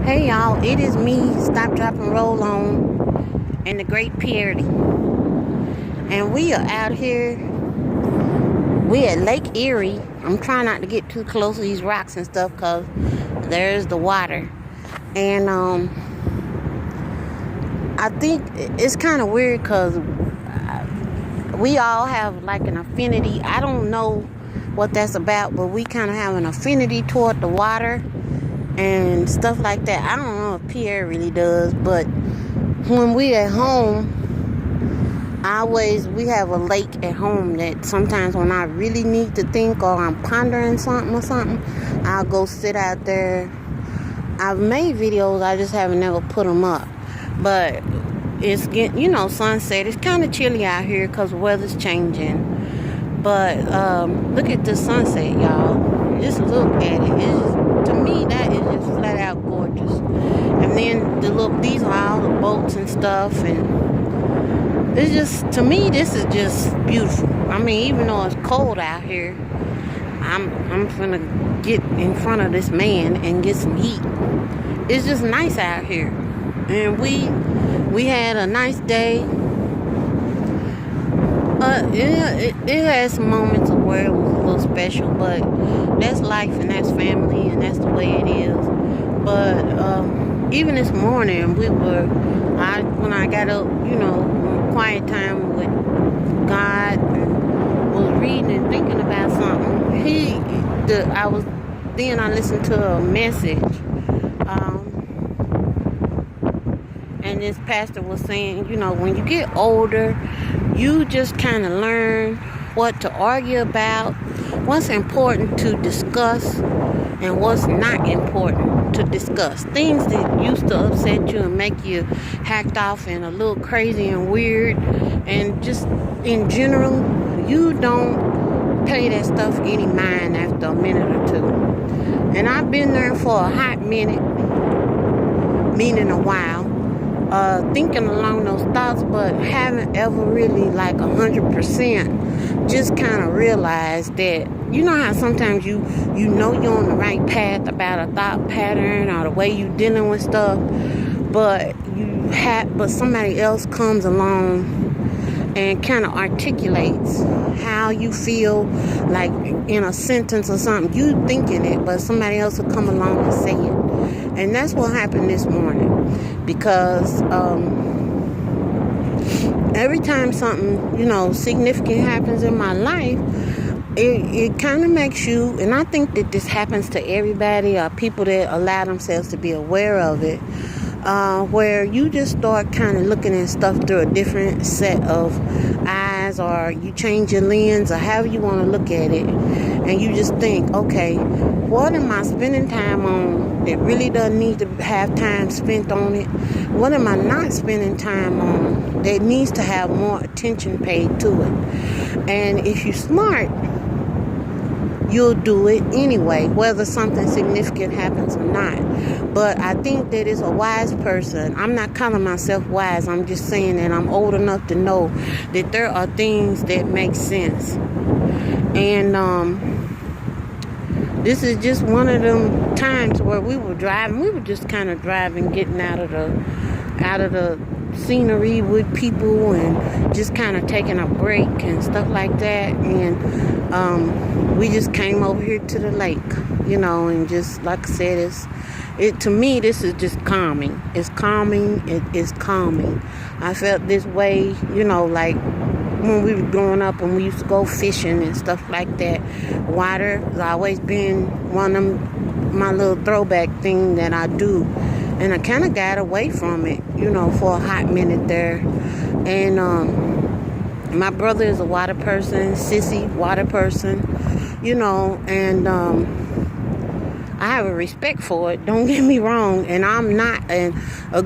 Hey y'all, it is me, Stop, Drop, and Roll On, and the Great Purity. And we are out here. We at Lake Erie. I'm trying not to get too close to these rocks and stuff because there's the water. And I think it's kind of weird because we all have like an affinity. I don't know what that's about, but we kind of have an affinity toward the water and stuff like that. I don't know if Pierre really does, but when we at home, we have a lake at home that sometimes when I really need to think or I'm pondering something, I'll go sit out there. I've made videos, I just haven't never put them up. But it's getting, sunset. It's kind of chilly out here because the weather's changing. But look at the sunset, y'all. Just look at it. To me, that is just flat out gorgeous. And then these are all the boats and stuff, and it's just, to me, this is just beautiful. I mean, even though it's cold out here, I'm gonna get in front of this man and get some heat. It's just nice out here, and we had a nice day. It had some moments of where it was a little special, but that's life and that's family and that's the way it is. But even this morning, when I got up, quiet time with God, and was reading and thinking about something. I listened to a message, and this pastor was saying, when you get older, you just kind of learn what to argue about, what's important to discuss, and what's not important to discuss. Things that used to upset you and make you hacked off and a little crazy and weird, and just in general, you don't pay that stuff any mind after a minute or two. And I've been there for a hot minute, meaning a while, thinking along those thoughts, but haven't ever really 100% just kind of realized that, how sometimes you know you're on the right path about a thought pattern or the way you're dealing with stuff, but somebody else comes along and kind of articulates how you feel, like in a sentence or something. You thinking it, but somebody else will come along and say it. And that's what happened this morning, because every time something, significant happens in my life, it kind of makes you, and I think that this happens to everybody or people that allow themselves to be aware of it, where you just start kind of looking at stuff through a different set of eyes, or you change your lens, or however you want to look at it, and you just think, okay, what am I spending time on that really doesn't need to have time spent on it? What am I not spending time on that needs to have more attention paid to it? And if you're smart, you'll do it anyway, whether something significant happens or not. But I think that as a wise person, I'm not calling myself wise, I'm just saying that I'm old enough to know that there are things that make sense. And this is just one of them times where we were just kind of driving, getting out of the scenery with people and just kind of taking a break and stuff like that. And we just came over here to the lake, and just like I said, to me, this is just calming. It's calming. It is calming. I felt this way, like when we were growing up and we used to go fishing and stuff like that. Water has always been one of my little throwback thing that I do. And I kind of got away from it, for a hot minute there. And my brother is a water person, sissy water person, and I have a respect for it. Don't get me wrong. And I'm not a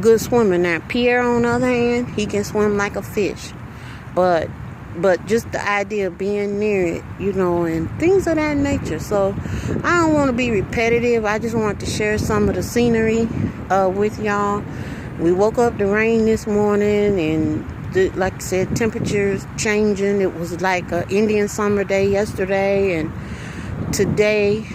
good swimmer. Now, Pierre, on the other hand, he can swim like a fish. But just the idea of being near it, and things of that nature. So I don't want to be repetitive. I just want to share some of the scenery with y'all. We woke up to rain this morning, and like I said, temperatures changing. It was like an Indian summer day yesterday, and today,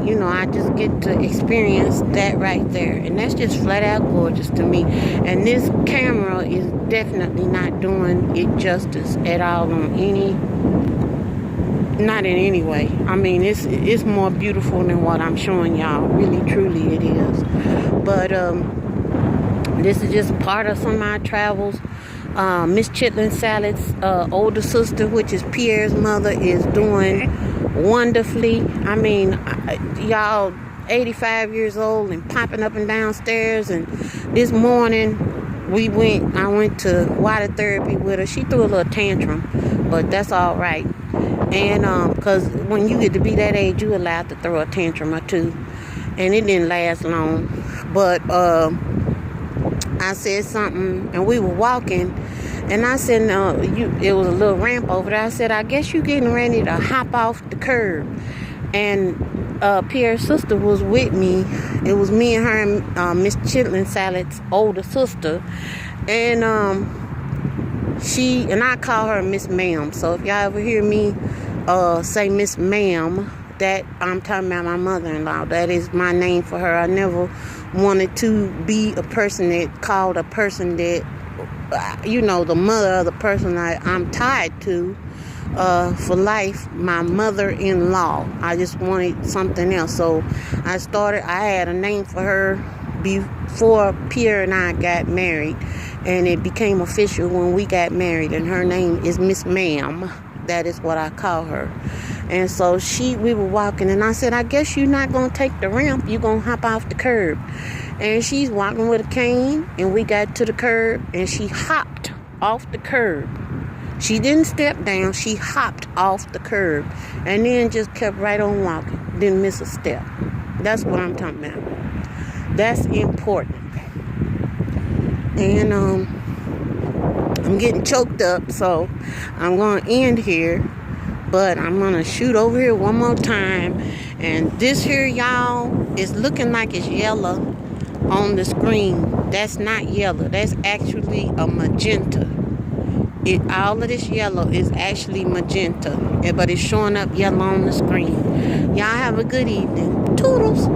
I just get to experience that right there. And that's just flat out gorgeous to me. And this camera is definitely not doing it justice at all not in any way. I mean, it's more beautiful than what I'm showing y'all. Really, truly it is. But this is just part of some of my travels. Miss Chitlin Salad's older sister, which is Pierre's mother, is doing wonderfully. I mean, y'all 85 years old and popping up and downstairs. And this morning I went to water therapy with her. She threw a little tantrum, but that's all right. And because when you get to be that age, you're allowed to throw a tantrum or two. And it didn't last long. But I said something, and we were walking, and I said, it was a little ramp over there. I said, I guess you're getting ready to hop off the curb. And Pierre's sister was with me. It was me and her and Miss Chitlin Salad's older sister. And I call her Miss Maam. So if y'all ever hear me say Miss Maam, that I'm talking about my mother-in-law. That is my name for her. I never wanted to be a person that called a person that, the mother of the person I'm tied to for life, my mother-in-law. I just wanted something else. So I had a name for her before Pierre and I got married. And it became official when we got married. And her name is Miss Maam. That is what I call her. And so we were walking, and I said, I guess you're not going to take the ramp. You're going to hop off the curb. And she's walking with a cane, and we got to the curb, and she hopped off the curb. She didn't step down. She hopped off the curb, and then just kept right on walking. Didn't miss a step. That's what I'm talking about. That's important. And I'm getting choked up, so I'm going to end here. But I'm going to shoot over here one more time. And this here, y'all, is looking like it's yellow on the screen. That's not yellow. That's actually a magenta. All of this yellow is actually magenta. But it's showing up yellow on the screen. Y'all have a good evening. Toodles.